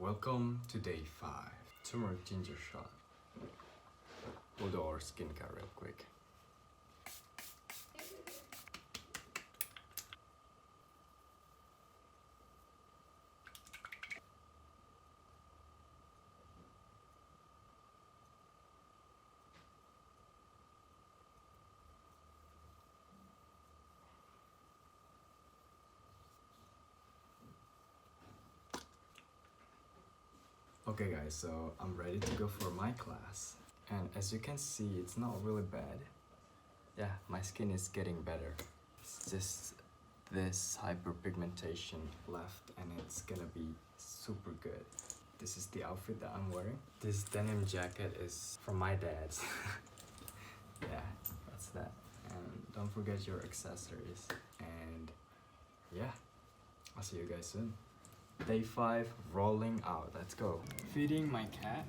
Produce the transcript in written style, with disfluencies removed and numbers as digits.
Welcome to day 5. Turmeric ginger shot. We'll do our skincare real quick. Okay guys, so I'm ready to go for my class. And as you can see, it's not really bad. Yeah, my skin is getting better. It's just this hyperpigmentation left and it's gonna be super good. This is the outfit that I'm wearing. This denim jacket is from my dad's. Yeah, that's that. And don't forget your accessories. And yeah, I'll see you guys soon. Day 5, rolling out. Let's go. Feeding my cat.